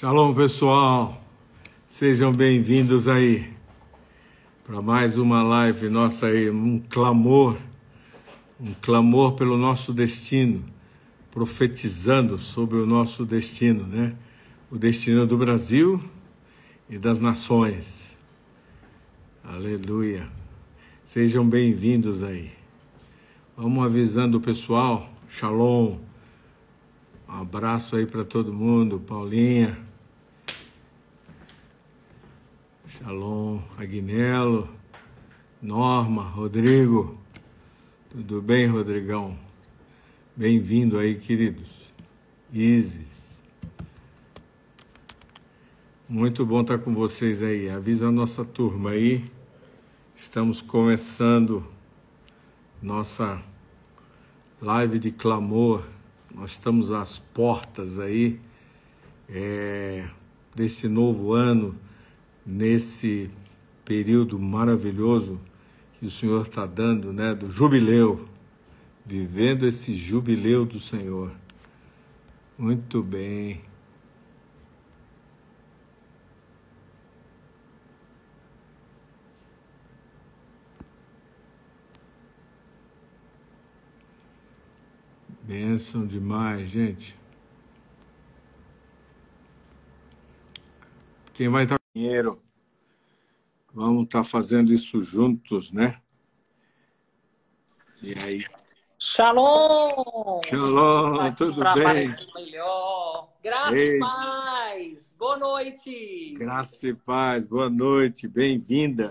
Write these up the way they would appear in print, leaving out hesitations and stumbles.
Shalom, pessoal. Sejam bem-vindos aí para mais uma live nossa aí, um clamor pelo nosso destino, profetizando sobre o nosso destino, né? O destino do Brasil e das nações. Aleluia. Sejam bem-vindos aí. Vamos avisando o pessoal. Shalom. Um abraço aí para todo mundo. Paulinha. Shalom. Aguinelo. Norma. Rodrigo. Tudo bem, Rodrigão? Bem-vindo aí, queridos. Isis. Muito bom estar com vocês aí. Avisa a nossa turma aí. Estamos começando nossa live de clamor. Nós estamos às portas aí desse novo ano, nesse período maravilhoso que o Senhor está dando, né, do jubileu, vivendo esse jubileu do Senhor. Muito bem. Bênção demais, gente. Quem vai estar com dinheiro, vamos estar fazendo isso juntos, né? E aí? Shalom! Shalom, tudo bem? Aparecer melhor. Graça Ei, e paz. Boa noite. graça e paz, boa noite, bem-vinda.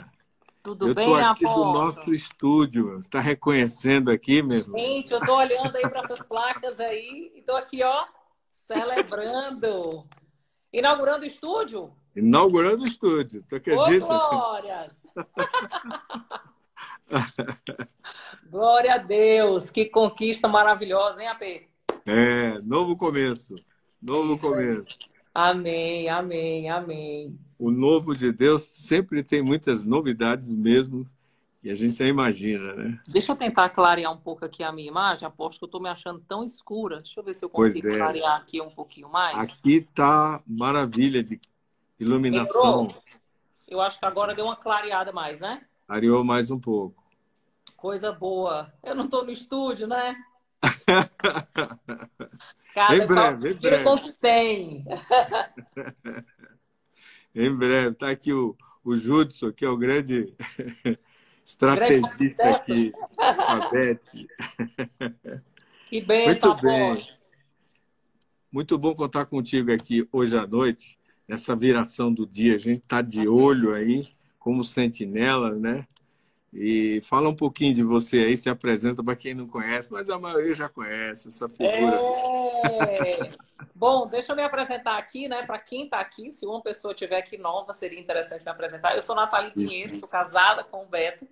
Tudo Eu estou bem, aqui do apóstolo? nosso estúdio, você está reconhecendo aqui, meu irmão? Gente, eu tô olhando aí para essas placas aí e tô aqui, ó, celebrando. Inaugurando o estúdio? Inaugurando o estúdio, tu Ô, acredita? glórias! Glória a Deus! Que conquista maravilhosa, hein, AP? Novo começo, novo Isso aí. começo. Amém, amém, amém. O novo de Deus sempre tem muitas novidades mesmo, que a gente nem imagina, né? Deixa eu tentar clarear um pouco aqui a minha imagem. Aposto que eu estou me achando tão escura. Deixa eu ver se eu Pois consigo é, clarear aqui um pouquinho mais. aqui tá maravilha de iluminação, Melhorou? Eu acho que agora deu uma clareada mais, né? areou mais um pouco. Coisa boa. Eu não estou no estúdio, né? Em Cada qual breve, em tira com o breve, que tem. em breve. Tá aqui o Judson, que é o grande Grande estrategista arquiteto. aqui, com a Beth. Que bênção, Muito bem. aposto. Muito bom contar contigo aqui hoje à noite, nessa viração do dia. A gente está de olho aí, como sentinela, né? E fala um pouquinho de você aí, se apresenta para quem não conhece, mas a maioria já conhece essa figura. Bom, deixa eu me apresentar aqui, né? Para quem está aqui, se uma pessoa estiver aqui nova, seria interessante me apresentar. Eu sou Nathalie Pinheiro, sou casada com o Beto.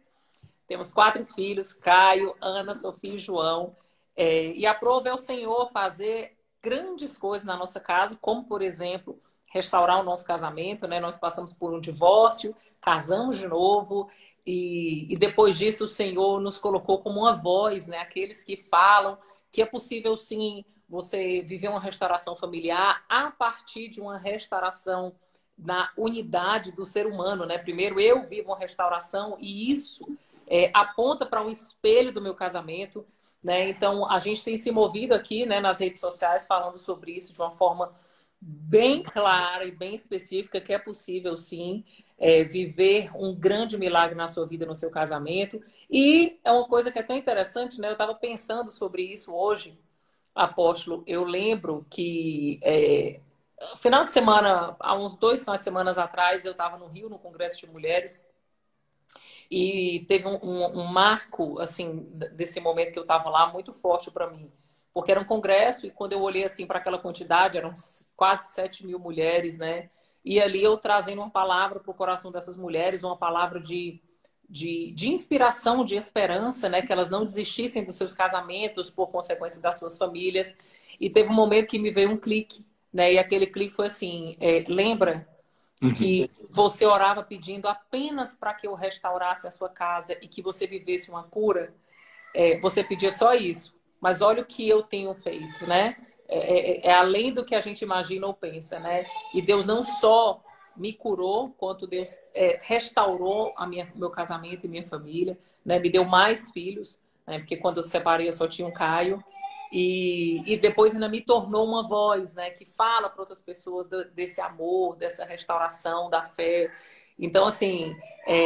Temos 4 filhos, Caio, Ana, Sofia e João. E aprove ao Senhor fazer grandes coisas na nossa casa, como, por exemplo, restaurar o nosso casamento, né? Nós passamos por um divórcio, casamos de novo, e depois disso o Senhor nos colocou como uma voz, né? Aqueles que falam que é possível, sim, você viver uma restauração familiar a partir de uma restauração na unidade do ser humano, né? Primeiro eu vivo uma restauração e isso aponta para um espelho do meu casamento, né? Então a gente tem se movido aqui, né, nas redes sociais falando sobre isso de uma forma bem clara e bem específica, que é possível sim viver um grande milagre na sua vida, no seu casamento. E é uma coisa que é tão interessante, né? Eu estava pensando sobre isso hoje, apóstolo. Eu lembro que final de semana, há uns 2 semanas atrás, eu estava no Rio, no Congresso de Mulheres, e teve um marco, assim, desse momento que eu estava lá, muito forte para mim. Porque era um congresso e quando eu olhei, assim, para aquela quantidade, eram quase 7.000 mulheres, né? E ali eu trazendo uma palavra para o coração dessas mulheres, uma palavra de inspiração, de esperança, né? Que elas não desistissem dos seus casamentos por consequência das suas famílias. E teve um momento que me veio um clique, né? E aquele clique foi assim, lembra que você orava pedindo apenas para que eu restaurasse a sua casa e que você vivesse uma cura? Você pedia só isso. Mas olha o que eu tenho feito, né? é além do que a gente imagina ou pensa, né? E Deus não só me curou, quanto Deus restaurou meu casamento e minha família, né? Me deu mais filhos, né? Porque quando eu separei eu só tinha um Caio. E depois ainda me tornou uma voz, né? Que fala para outras pessoas desse amor, dessa restauração, da fé. Então, assim,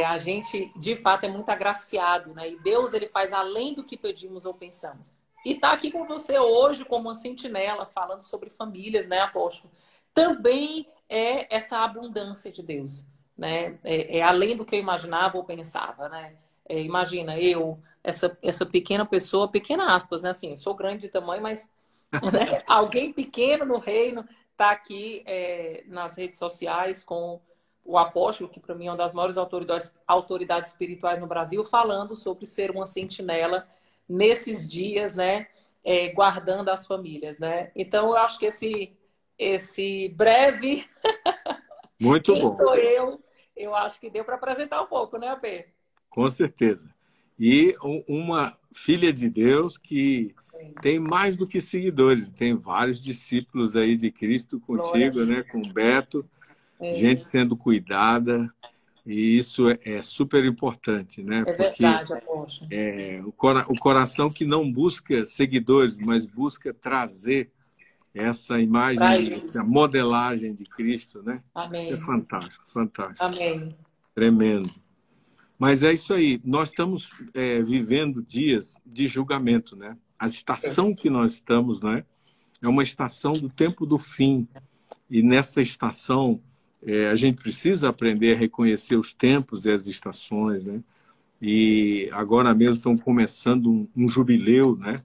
a gente, de fato, é muito agraciado, né? E Deus, ele faz além do que pedimos ou pensamos. E tá aqui com você hoje como uma sentinela, falando sobre famílias, né, apóstolo? Também é essa abundância de Deus, né? É além do que eu imaginava ou pensava, né? Imagina, essa pequena pessoa, pequena aspas, né? Assim, eu sou grande de tamanho, mas né? Alguém pequeno no reino tá aqui nas redes sociais com o apóstolo, que para mim é uma das maiores autoridades espirituais no Brasil, falando sobre ser uma sentinela nesses dias, né? Guardando as famílias, né? Então, eu acho que esse breve Muito quem bom, sou eu acho que deu para apresentar um pouco, né, Pê? com certeza. E uma filha de Deus que tem mais do que seguidores, tem vários discípulos aí de Cristo Glória a contigo, Deus. né? Com o Beto, É, gente sendo cuidada, e isso é super importante, né? é Porque verdade, apóstolo. o coração que não busca seguidores, mas busca trazer essa imagem, Pra ele. essa modelagem de Cristo, né? Isso é Amém. fantástico, fantástico, Amém. tremendo. Mas é isso aí, nós estamos vivendo dias de julgamento, né? A estação que nós estamos, né? É uma estação do tempo do fim. E nessa estação, a gente precisa aprender a reconhecer os tempos e as estações, né? E agora mesmo estão começando um jubileu, né?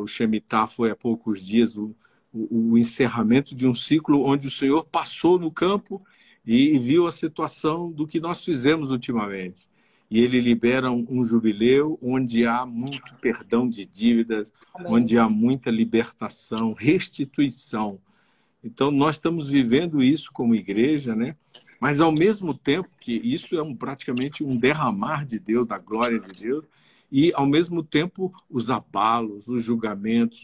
O Shemitah foi há poucos dias o encerramento de um ciclo onde o Senhor passou no campo e viu a situação do que nós fizemos ultimamente. E ele libera um jubileu onde há muito perdão de dívidas, Amém. onde há muita libertação, restituição. Então, nós estamos vivendo isso como igreja, né? Mas, ao mesmo tempo que isso é praticamente um derramar de Deus, da glória de Deus, e, ao mesmo tempo, os abalos, os julgamentos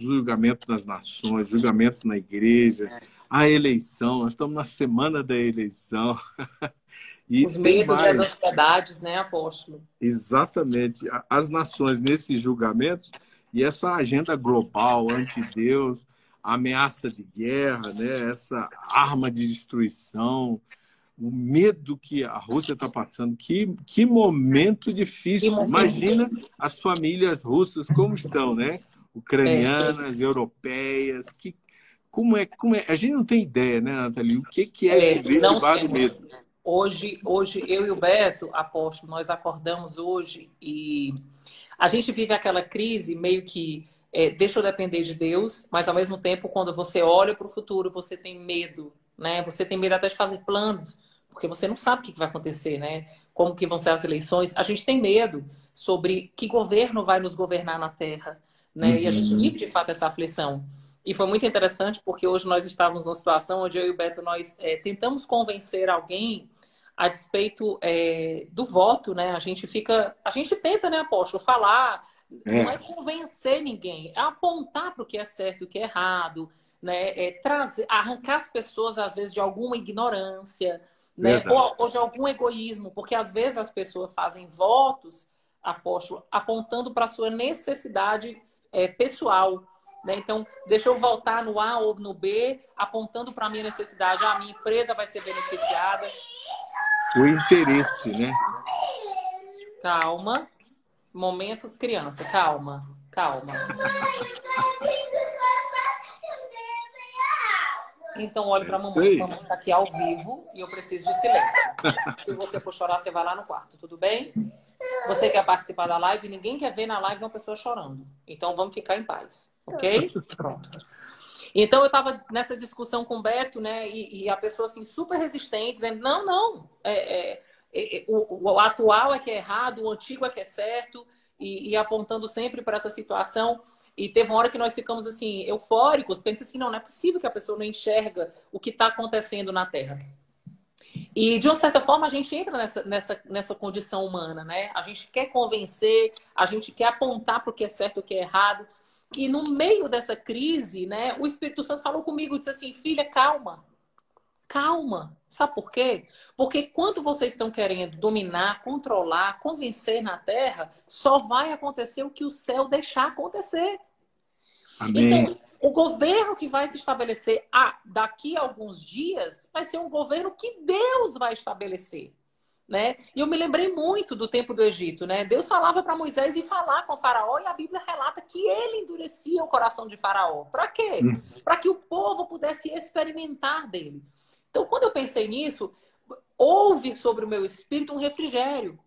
nas nações, julgamentos na igreja, a eleição. Nós estamos na semana da eleição. E Os tem medos e as mais, ansiedades, né, apóstolo? exatamente, as nações nesses julgamentos e essa agenda global anti-Deus, a ameaça de guerra, né? Essa arma de destruição, o medo que a Rússia está passando. Que momento Que difícil. momento. Imagina as famílias russas como estão, né? É. Ucranianas, europeias. Como é? A gente não tem ideia, né, Nathalie? O que é viver Não debaixo do temos. medo? Hoje, eu e o Beto, apóstolo, nós acordamos hoje e a gente vive aquela crise meio que deixa eu depender de Deus, mas ao mesmo tempo, quando você olha para o futuro, você tem medo, né? Você tem medo até de fazer planos, porque você não sabe o que vai acontecer, né? Como que vão ser as eleições. A gente tem medo sobre que governo vai nos governar na Terra, né? E a gente Uhum. vive de fato essa aflição. E foi muito interessante porque hoje nós estávamos numa situação onde eu e o Beto nós tentamos convencer alguém a despeito do voto, né? A gente tenta, né, apóstolo, falar, não é É, convencer ninguém, é apontar para o que é certo e o que é errado, né? Trazer, arrancar as pessoas às vezes de alguma ignorância, né? verdade. Ou de algum egoísmo, porque às vezes as pessoas fazem votos, apóstolo, apontando para a sua necessidade pessoal. Né? Então, deixa eu voltar no A ou no B, apontando para a minha necessidade. A minha empresa vai ser beneficiada. O interesse, né? Calma. Momentos, criança. Calma. Calma. Então, olhe É para a isso mamãe. aí. Mamãe está aqui ao vivo e eu preciso de silêncio. Se você for chorar, você vai lá no quarto. Tudo bem? Você quer participar da live? Ninguém quer ver na live uma pessoa chorando. Então, vamos ficar em paz. Ok? Pronto. Então, eu estava nessa discussão com o Beto, né? E a pessoa, assim, super resistente, dizendo, não, não. O atual é que é errado, o antigo é que é certo. E apontando sempre para essa situação. E teve uma hora que nós ficamos, assim, eufóricos. Pensa assim, não é possível que a pessoa não enxerga o que está acontecendo na Terra. E, de uma certa forma, a gente entra nessa condição humana, né? A gente quer convencer, a gente quer apontar para o que é certo e o que é errado. E no meio dessa crise, né, o Espírito Santo falou comigo, disse assim, filha, calma. Calma. Sabe por quê? Porque quando vocês estão querendo dominar, controlar, convencer na terra, só vai acontecer o que o céu deixar acontecer. Amém. Então, o governo que vai se estabelecer daqui a alguns dias vai ser um governo que Deus vai estabelecer. Né? E eu me lembrei muito do tempo do Egito, né? Deus falava para Moisés ir falar com Faraó e a Bíblia relata que ele endurecia o coração de Faraó. Para quê? Para que o povo pudesse experimentar dele. Então, quando eu pensei nisso, houve sobre o meu espírito um refrigério.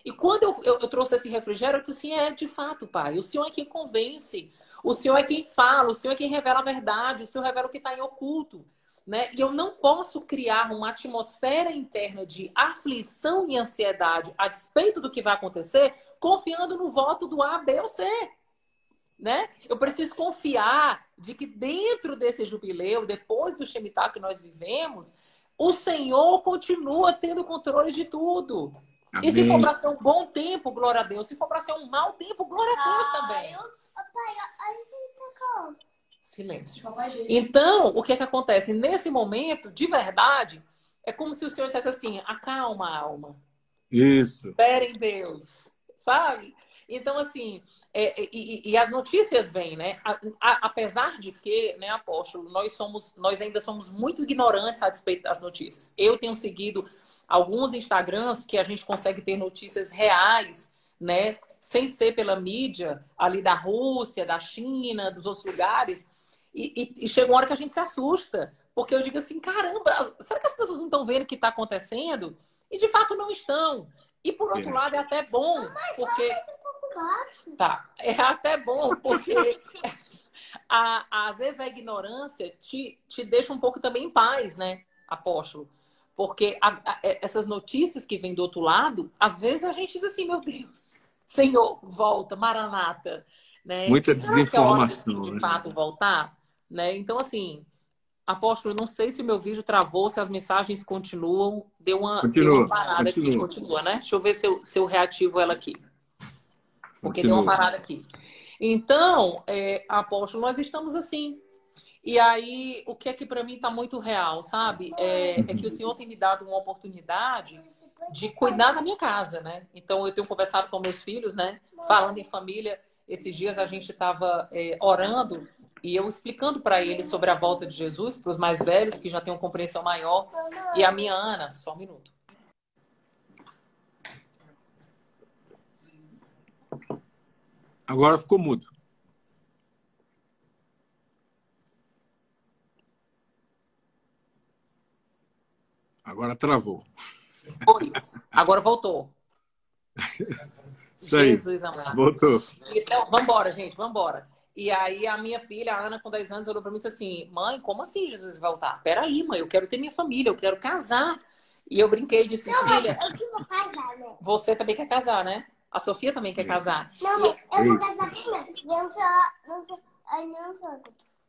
E quando eu trouxe esse refrigério, eu disse assim, de fato, Pai, o Senhor é quem convence, o Senhor é quem fala, o Senhor é quem revela a verdade, o Senhor revela o que está em oculto. Né? E eu não posso criar uma atmosfera interna de aflição e ansiedade a despeito do que vai acontecer, confiando no voto do A, B ou C. Né? Eu preciso confiar de que dentro desse jubileu, depois do Shemitah que nós vivemos, o Senhor continua tendo controle de tudo. Amém. E se for para ser um bom tempo, glória a Deus. Se for para ser um mau tempo, glória a Deus também. Silêncio. Então, o que é que acontece? Nesse momento, de verdade, é como se o Senhor dissesse assim, acalma a alma. Isso. Espera em Deus. Sabe? Então, assim, e as notícias vêm, né? Apesar de que, né, apóstolo, nós ainda somos muito ignorantes a respeito das notícias. Eu tenho seguido alguns Instagrams que a gente consegue ter notícias reais, né? Sem ser pela mídia ali da Rússia, da China, dos outros lugares. E chega uma hora que a gente se assusta. Porque eu digo assim, caramba, será que as pessoas não estão vendo o que está acontecendo? E de fato não estão. E por outro lado é até bom, porque... Tá, é até bom, porque às vezes a ignorância te deixa um pouco também em paz, né, apóstolo? Porque essas notícias que vêm do outro lado, às vezes a gente diz assim, meu Deus, Senhor, volta, Maranata. Né? Muita Será que é hora desinformação. de fato voltar? Né? Então, assim, apóstolo, não sei se o meu vídeo travou, se as mensagens continuam. Deu uma parada aqui. Continua, né? Deixa eu ver se eu reativo ela aqui. Porque deu uma parada aqui. Então, apóstolo, nós estamos assim. E aí, o que é que para mim está muito real, sabe? É que o Senhor tem me dado uma oportunidade de cuidar da minha casa, né? Então, eu tenho conversado com meus filhos, né? Falando em família. Esses dias a gente estava orando e eu explicando para eles sobre a volta de Jesus, para os mais velhos, que já têm uma compreensão maior. E a minha Ana, só um minuto. Agora ficou mudo. Agora travou. Oi, agora voltou. Isso aí. Jesus amado. Voltou. Então, vambora, gente, vambora. E aí a minha filha, a Ana, com 10 anos, olhou pra mim e disse assim, mãe, como assim Jesus vai voltar? Peraí, mãe, eu quero ter minha família, eu quero casar. E eu brinquei e disse, filha... Eu que vou casar, né? Você também quer casar, né? A Sofia também quer casar. Não, eu vou casar primeiro. Não sou.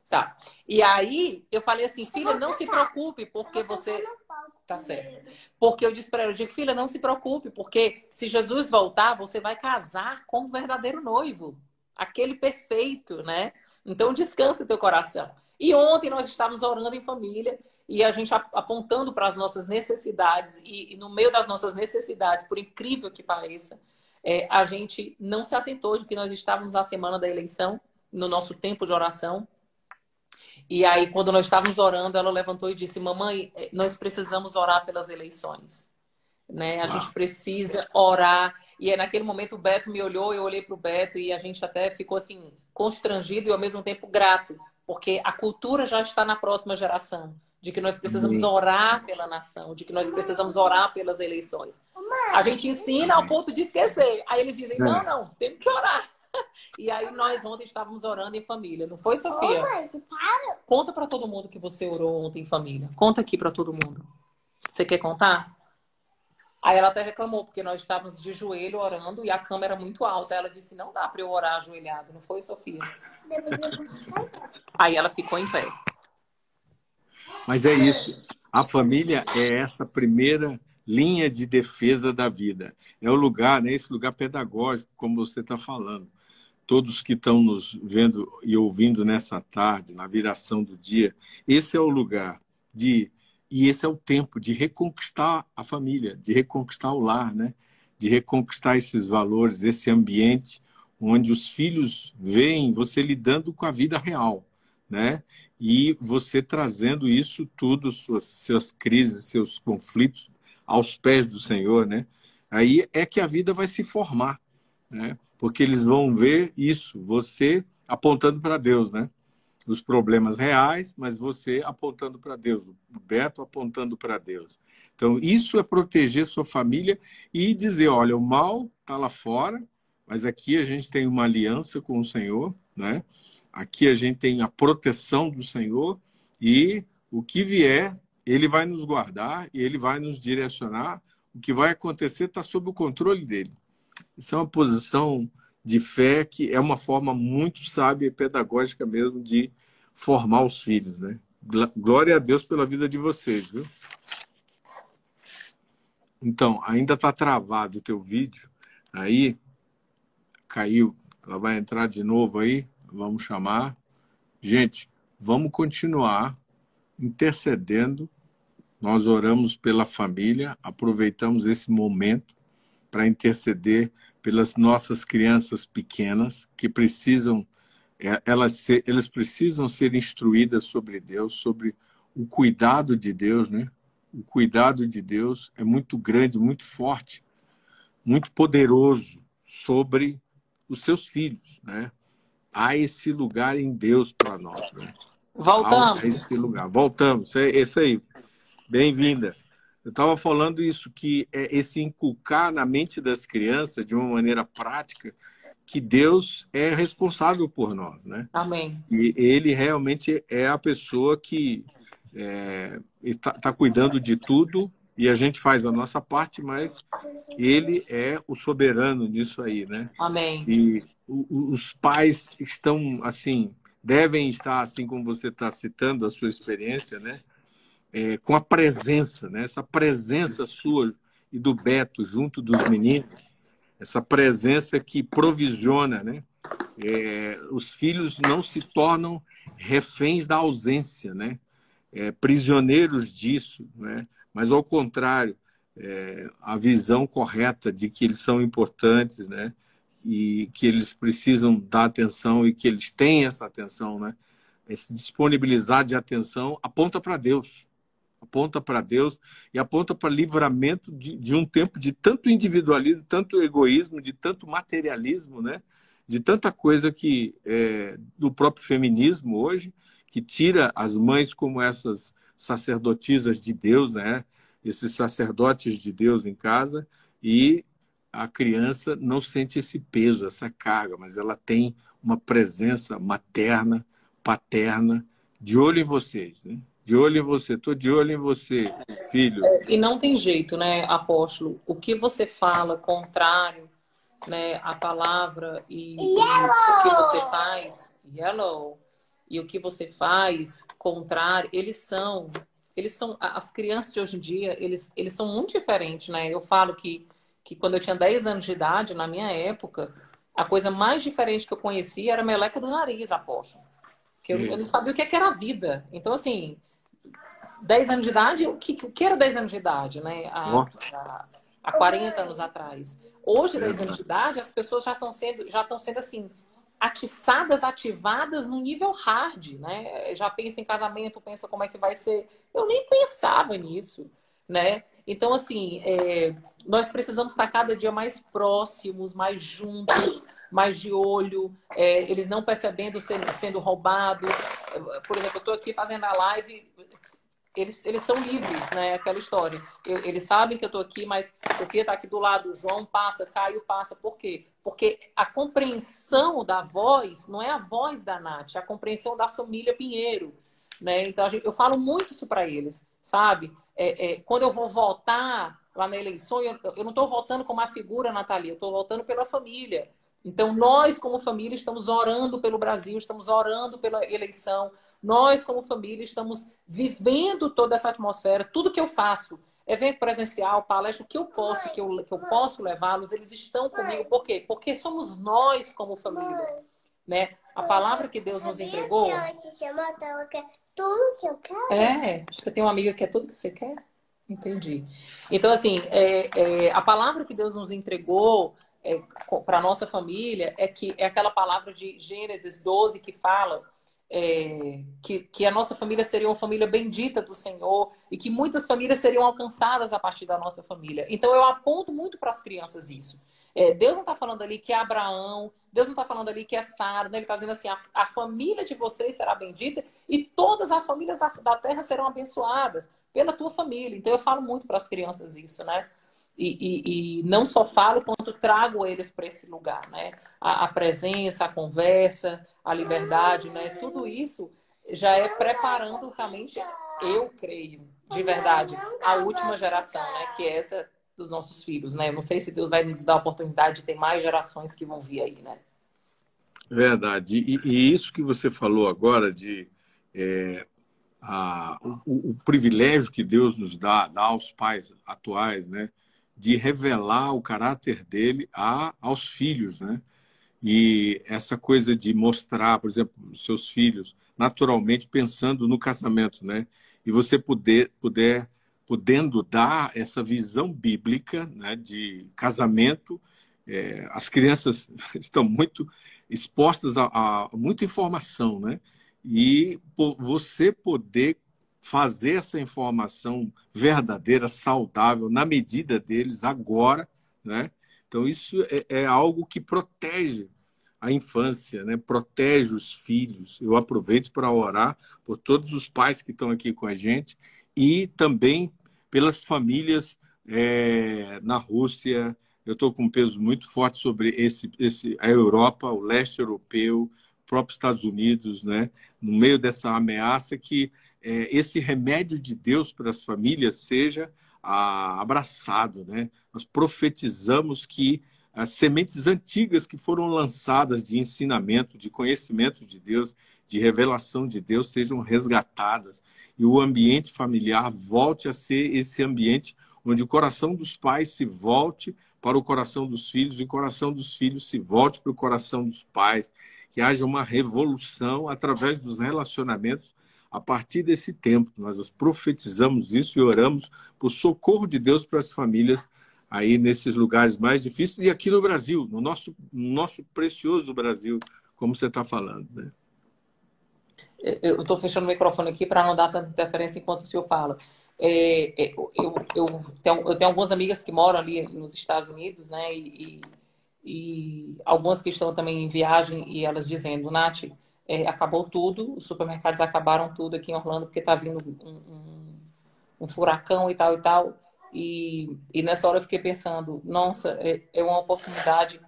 Tá. E aí eu falei assim, filha, não se preocupe, porque você... Tá certo. Porque eu disse pra ela, eu digo, filha, não se preocupe, porque se Jesus voltar, você vai casar com o verdadeiro noivo. Aquele perfeito, né? Então descansa teu coração. E ontem nós estávamos orando em família e a gente apontando para as nossas necessidades e no meio das nossas necessidades, por incrível que pareça, a gente não se atentou de que nós estávamos na semana da eleição, no nosso tempo de oração. E aí, quando nós estávamos orando, ela levantou e disse, mamãe, nós precisamos orar pelas eleições. Né? A gente precisa orar. E naquele momento o Beto me olhou, eu olhei para o Beto e a gente até ficou assim, constrangido e ao mesmo tempo grato. Porque a cultura já está na próxima geração. De que nós precisamos orar pela nação, de que nós precisamos orar pelas eleições. A gente ensina ao ponto de esquecer. Aí eles dizem, não, temos que orar. E aí nós ontem estávamos orando em família, não foi, Sofia? Conta para todo mundo que você orou ontem em família. Conta aqui para todo mundo. Você quer contar? Aí ela até reclamou, porque nós estávamos de joelho orando e a câmera muito alta. Ela disse, não dá para eu orar ajoelhado, não foi, Sofia? Aí ela ficou em pé. Mas é isso. A família é essa primeira linha de defesa da vida. É o lugar, né? Esse lugar pedagógico, como você está falando. todos que estão nos vendo e ouvindo nessa tarde, na viração do dia, esse é o lugar e esse é o tempo de reconquistar a família, de reconquistar o lar, né? De reconquistar esses valores, esse ambiente onde os filhos veem você lidando com a vida real, né? E você trazendo isso tudo, suas crises, seus conflitos aos pés do Senhor, né? Aí é que a vida vai se formar, né? Porque eles vão ver isso, você apontando para Deus, né? Os problemas reais, mas você apontando para Deus, o Beto apontando para Deus. Então, isso é proteger sua família e dizer, olha, o mal está lá fora, mas aqui a gente tem uma aliança com o Senhor, né? Aqui a gente tem a proteção do Senhor e o que vier, Ele vai nos guardar e Ele vai nos direcionar. O que vai acontecer está sob o controle dele. Isso é uma posição de fé que é uma forma muito sábia e pedagógica mesmo de formar os filhos, né? Glória a Deus pela vida de vocês, viu? Então, ainda está travado o teu vídeo. Aí, caiu. Ela vai entrar de novo aí. Vamos chamar. Gente, vamos continuar intercedendo. Nós oramos pela família, aproveitamos esse momento para interceder pelas nossas crianças pequenas que precisam, elas precisam ser instruídas sobre Deus, sobre o cuidado de Deus, né? O cuidado de Deus é muito grande, muito forte, muito poderoso sobre os seus filhos, né? Há esse lugar em Deus para nós, né? Voltamos. Há esse lugar. Voltamos. É isso aí. Bem-vinda. Eu estava falando isso, que é esse inculcar na mente das crianças, de uma maneira prática, que Deus é responsável por nós, né? Amém. E Ele realmente é a pessoa que está cuidando de tudo e a gente faz a nossa parte, mas Ele é o soberano nisso aí, né? Amém. E os pais estão, assim, devem estar, assim como você está citando a sua experiência, né? Com a presença, né? Essa presença sua e do Beto junto dos meninos, essa presença que provisiona, né? Os filhos não se tornam reféns da ausência, né? Prisioneiros disso, né? Mas ao contrário, a visão correta de que eles são importantes, né? E que eles precisam dar atenção e que eles têm essa atenção, né? Esse disponibilizar de atenção aponta para Deus. Aponta para Deus e aponta para livramento de um tempo de tanto individualismo, tanto egoísmo, de tanto materialismo, né? De tanta coisa que do próprio feminismo hoje, que tira as mães como essas sacerdotisas de Deus, né? Esses sacerdotes de Deus em casa, e a criança não sente esse peso, essa carga, mas ela tem uma presença materna, paterna, de olho em vocês, né? De olho em você, estou de olho em você, filho. E não tem jeito, né, apóstolo? O que você fala contrário, né, à palavra e o que você faz, e o que você faz contrário, eles são, as crianças de hoje em dia, eles são muito diferentes, né? Eu falo que quando eu tinha 10 anos de idade, na minha época, a coisa mais diferente que eu conhecia era a meleca do nariz, apóstolo. Porque eu não sabia o que era a vida. Então, assim, 10 anos de idade, o que era 10 anos de idade, né? Há 40 anos atrás. Hoje, 10 anos de idade, as pessoas já estão sendo assim, atiçadas, ativadas no nível hard, né? Já pensa em casamento, pensa como é que vai ser. Eu nem pensava nisso, né? Então, assim, nós precisamos estar cada dia mais próximos, mais juntos, mais de olho, eles não percebendo sendo roubados. Por exemplo, eu estou aqui fazendo a live, eles são livres, né? Aquela história. Eles sabem que eu estou aqui, mas Sofia está aqui do lado, João passa, Caio passa. Por quê? Porque a compreensão da voz não é a voz da Nath, é a compreensão da família Pinheiro, né? Então, eu falo muito isso para eles, sabe? Quando eu vou votar lá na eleição, eu não estou votando como uma figura, Nathalie, eu estou votando pela família. Então, nós, como família, estamos orando pelo Brasil, estamos orando pela eleição. Nós, como família, estamos vivendo toda essa atmosfera. Tudo que eu faço evento presencial, palestra, o que eu posso, que eu posso levá-los, eles estão comigo. Por quê? Porque somos nós como família, né? A palavra que Deus nos entregou... Tudo que eu quero? Você tem uma amiga que é tudo que você quer? Entendi. Então, assim, a palavra que Deus nos entregou para a nossa família é aquela palavra de Gênesis 12 que fala que a nossa família seria uma família bendita do Senhor e que muitas famílias seriam alcançadas a partir da nossa família. Então, eu aponto muito para as crianças isso. Deus não está falando ali que é Abraão, Deus não está falando ali que é Sara, né? Ele está dizendo assim, a família de vocês será bendita e todas as famílias da terra serão abençoadas pela tua família. Então eu falo muito para as crianças isso, né? E não só falo, quanto trago eles para esse lugar, né? A presença, a conversa, a liberdade, né? Tudo isso já é preparando realmente, eu creio, de verdade, a última geração, né? Que é essa dos nossos filhos, né? Eu não sei se Deus vai nos dar a oportunidade de ter mais gerações que vão vir aí, né? Verdade. E isso que você falou agora de o privilégio que Deus nos dá aos pais atuais, né? De revelar o caráter dele aos filhos, né? E essa coisa de mostrar, por exemplo, os seus filhos naturalmente pensando no casamento, né? E você podendo dar essa visão bíblica, né, de casamento. As crianças estão muito expostas a muita informação, né? E você poder fazer essa informação verdadeira, saudável, na medida deles, agora, né? Então, isso é algo que protege a infância, né? Protege os filhos. Eu aproveito para orar por todos os pais que estão aqui com a gente e também pelas famílias na Rússia. Eu estou com um peso muito forte sobre a Europa, o leste europeu, próprios Estados Unidos, né? No meio dessa ameaça que esse remédio de Deus para as famílias seja abraçado, né? Nós profetizamos que as sementes antigas que foram lançadas de ensinamento, de conhecimento de Deus, de revelação de Deus, sejam resgatadas e o ambiente familiar volte a ser esse ambiente onde o coração dos pais se volte para o coração dos filhos e o coração dos filhos se volte para o coração dos pais, que haja uma revolução através dos relacionamentos a partir desse tempo. Nós profetizamos isso e oramos por socorro de Deus para as famílias aí nesses lugares mais difíceis e aqui no Brasil, no nosso precioso Brasil, como você está falando, né? Eu estou fechando o microfone aqui para não dar tanta interferência enquanto o senhor fala. Eu tenho algumas amigas que moram ali nos Estados Unidos, né? E algumas que estão também em viagem e elas dizendo, Nath, acabou tudo, os supermercados acabaram tudo aqui em Orlando porque está vindo um furacão e tal e tal. E nessa hora eu fiquei pensando, nossa, é uma oportunidade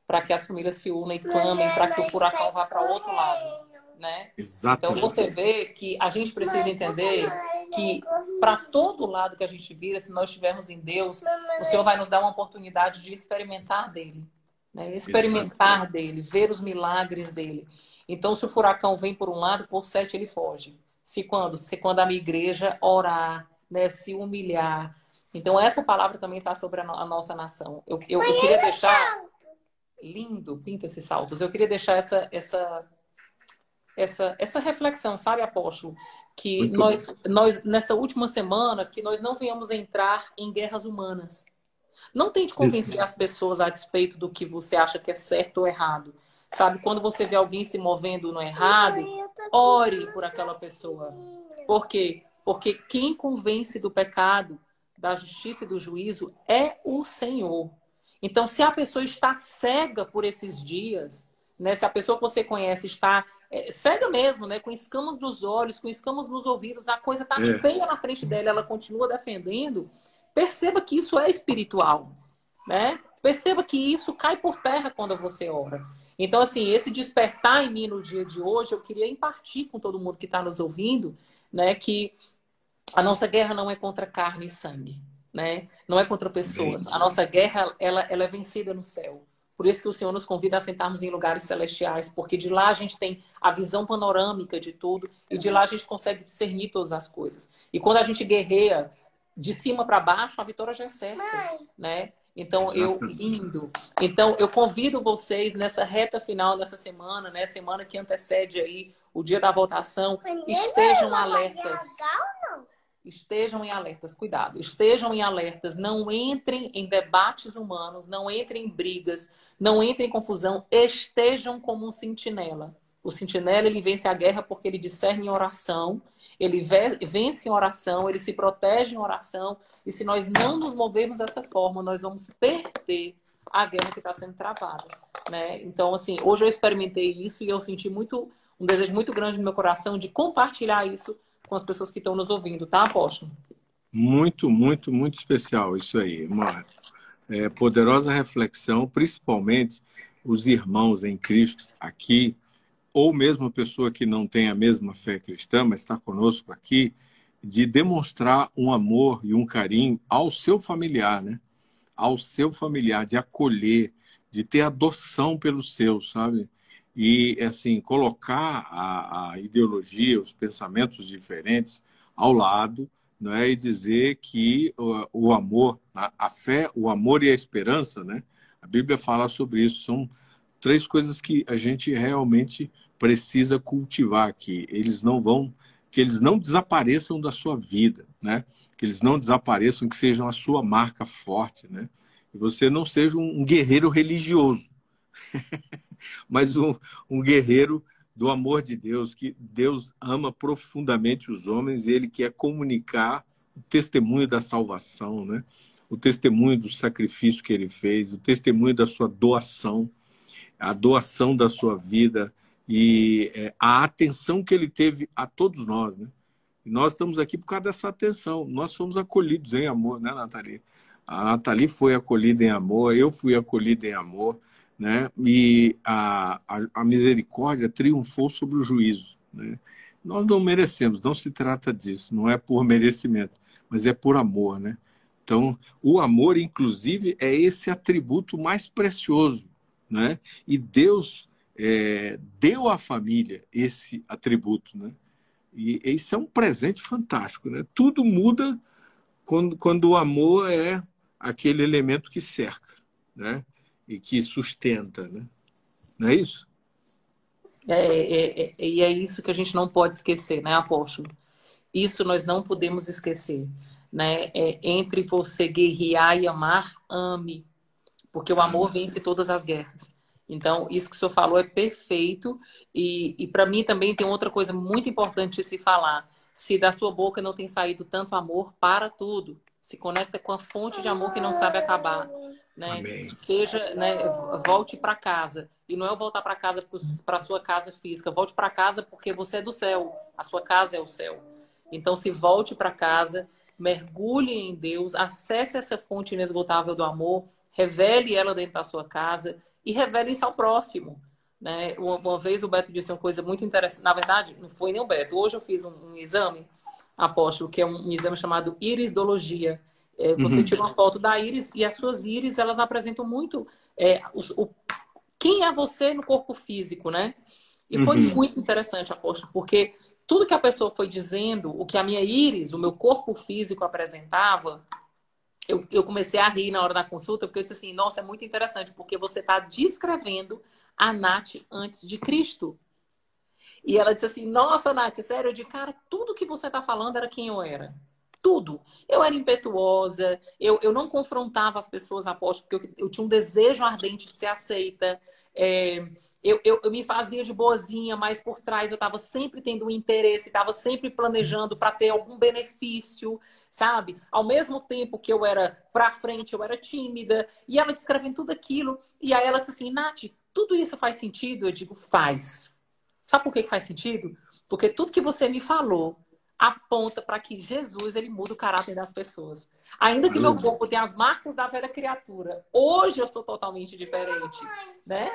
para que as famílias se unam e clamem para que o furacão vá para outro lado, né? Exatamente. Então você vê que a gente precisa entender que para todo lado que a gente vira, se nós estivermos em Deus, o Senhor vai nos dar uma oportunidade de experimentar dele, né? Experimentar dele, ver os milagres dele. Então, se o furacão vem por um lado, por 7 ele foge. Se quando a minha igreja orar, né, se humilhar. Então, essa palavra também está sobre a nossa nação. Eu queria deixar... Lindo, pinta esses saltos. Eu queria deixar essa reflexão, sabe, apóstolo? Que nós, nessa última semana, que nós não venhamos entrar em guerras humanas. Não tente convencer as pessoas a despeito do que você acha que é certo ou errado. Sabe, quando você vê alguém se movendo no errado, ore por aquela pessoa. Por quê? Porque quem convence do pecado, da justiça e do juízo é o Senhor. Então, se a pessoa está cega por esses dias, né, se a pessoa que você conhece está cega mesmo, né, com escamas nos olhos, com escamas nos ouvidos, a coisa está feia na frente dela, ela continua defendendo, perceba que isso é espiritual, né? Perceba que isso cai por terra quando você ora. Então, assim, esse despertar em mim no dia de hoje, eu queria impartir com todo mundo que está nos ouvindo, né, que a nossa guerra não é contra carne e sangue, né? Não é contra pessoas. A nossa guerra, ela é vencida no céu. Por isso que o Senhor nos convida a sentarmos em lugares celestiais, porque de lá a gente tem a visão panorâmica de tudo e de lá a gente consegue discernir todas as coisas. E quando a gente guerreia de cima para baixo, a vitória já é certa, Mãe. né? Então, Exatamente. Então, eu convido vocês nessa reta final dessa semana, né? Semana que antecede aí o dia da votação, estejam alertas. Estejam em alertas, cuidado. Estejam em alertas, não entrem em debates humanos, não entrem em brigas, não entrem em confusão, estejam como um sentinela. O sentinela, ele vence a guerra porque ele discerne em oração, ele vence em oração, ele se protege em oração, e se nós não nos movermos dessa forma, nós vamos perder a guerra que está sendo travada, né? Então, assim, hoje eu experimentei isso e eu senti um desejo muito grande no meu coração de compartilhar isso com as pessoas que estão nos ouvindo, tá, apóstolo? Muito, muito, muito especial isso aí. Uma poderosa reflexão, principalmente os irmãos em Cristo aqui, ou mesmo a pessoa que não tem a mesma fé cristã, mas está conosco aqui, de demonstrar um amor e um carinho ao seu familiar, né? Ao seu familiar, de acolher, de ter adoção pelos seus, sabe? E, assim, colocar a ideologia, os pensamentos diferentes ao lado, né? E dizer que o amor, a fé, o amor e a esperança, né? A Bíblia fala sobre isso. São três coisas que a gente realmente precisa cultivar aqui. Que eles não desapareçam da sua vida, né? Que eles não desapareçam, que sejam a sua marca forte, né? E você não seja um guerreiro religioso, mas um guerreiro do amor de Deus, que Deus ama profundamente os homens e ele quer comunicar o testemunho da salvação, né? O testemunho do sacrifício que ele fez, o testemunho da sua doação, a doação da sua vida e a atenção que ele teve a todos nós, né? E nós estamos aqui por causa dessa atenção. Nós fomos acolhidos em amor, né, Nathalie? A Nathalie foi acolhida em amor, eu fui acolhido em amor, né? E a misericórdia triunfou sobre o juízo, né? Nós não merecemos, não se trata disso, não é por merecimento, mas é por amor, né? Então, o amor, inclusive, é esse atributo mais precioso, né? E Deus deu à família esse atributo, né? E isso é um presente fantástico, né? Tudo muda quando o amor é aquele elemento que cerca, né? E que sustenta, né? Não é isso? E é isso que a gente não pode esquecer, né, apóstolo? Isso nós não podemos esquecer, né? Entre você guerrear e amar, ame, porque o amor vence todas as guerras. Então, isso que o senhor falou é perfeito. E para mim também tem outra coisa muito importante de se falar. Se da sua boca não tem saído tanto amor, para tudo. Se conecta com a fonte de amor que não sabe acabar, né? Amém. Seja, né, volte para casa. E não é voltar para casa para sua casa física. Volte para casa porque você é do céu. A sua casa é o céu. Então, se volte para casa, mergulhe em Deus, acesse essa fonte inesgotável do amor, revele ela dentro da sua casa e revele isso ao próximo, né? Uma vez o Beto disse uma coisa muito interessante. Na verdade, não foi nem o Beto. Hoje eu fiz um exame, apóstolo, que é um exame chamado irisdologia. Você Uhum. tira uma foto da íris e as suas íris, elas apresentam muito quem é você no corpo físico, né? E foi Uhum. muito interessante, apóstolo, porque tudo que a pessoa foi dizendo, o que a minha íris, o meu corpo físico apresentava, eu comecei a rir na hora da consulta, porque eu disse assim, nossa, é muito interessante, porque você está descrevendo a Nath antes de Cristo. E ela disse assim, nossa, Nath, sério, eu disse, cara, tudo que você está falando era quem eu era. Tudo. Eu era impetuosa, eu não confrontava as pessoas, aposto, porque eu tinha um desejo ardente de ser aceita. Eu me fazia de boazinha, mas por trás eu estava sempre tendo um interesse, estava sempre planejando para ter algum benefício, sabe? Ao mesmo tempo que eu era para frente, eu era tímida. E ela descrevendo tudo aquilo. E aí ela disse assim, Nath, tudo isso faz sentido? Eu digo, faz. Sabe por que faz sentido? Porque tudo que você me falou aponta para que Jesus ele muda o caráter das pessoas. Ainda que meu corpo tenha as marcas da velha criatura, hoje eu sou totalmente diferente, né?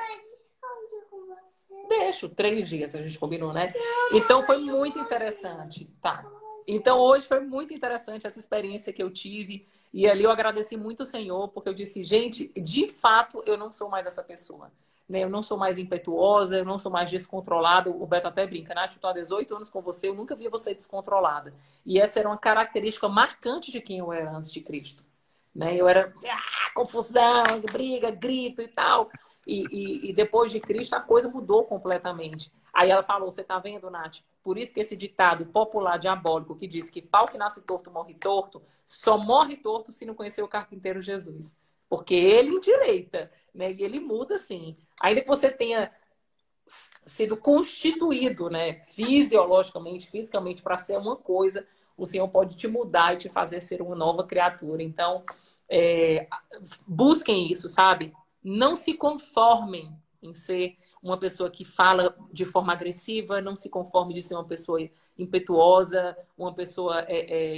Deixo 3 dias, a gente combinou, né? Então foi muito interessante, tá? Então hoje foi muito interessante essa experiência que eu tive e ali eu agradeci muito o Senhor porque eu disse, gente, de fato eu não sou mais essa pessoa. né? Eu não sou mais impetuosa, eu não sou mais descontrolada. O Beto até brinca, Nath, eu estou há 18 anos com você, eu nunca vi você descontrolada. E essa era uma característica marcante de quem eu era antes de Cristo. Né? Eu era confusão, briga, grito e tal. E depois de Cristo a coisa mudou completamente. Aí ela falou, você tá vendo, Nath? Por isso que esse ditado popular diabólico que diz que pau que nasce torto morre torto, só morre torto se não conhecer o carpinteiro Jesus. Porque ele endireita, né? E ele muda, sim. Ainda que você tenha sido constituído, né? Fisiologicamente, fisicamente, para ser uma coisa, o Senhor pode te mudar e te fazer ser uma nova criatura. Então, busquem isso, sabe? Não se conformem em ser uma pessoa que fala de forma agressiva, não se conforme de ser uma pessoa impetuosa, uma pessoa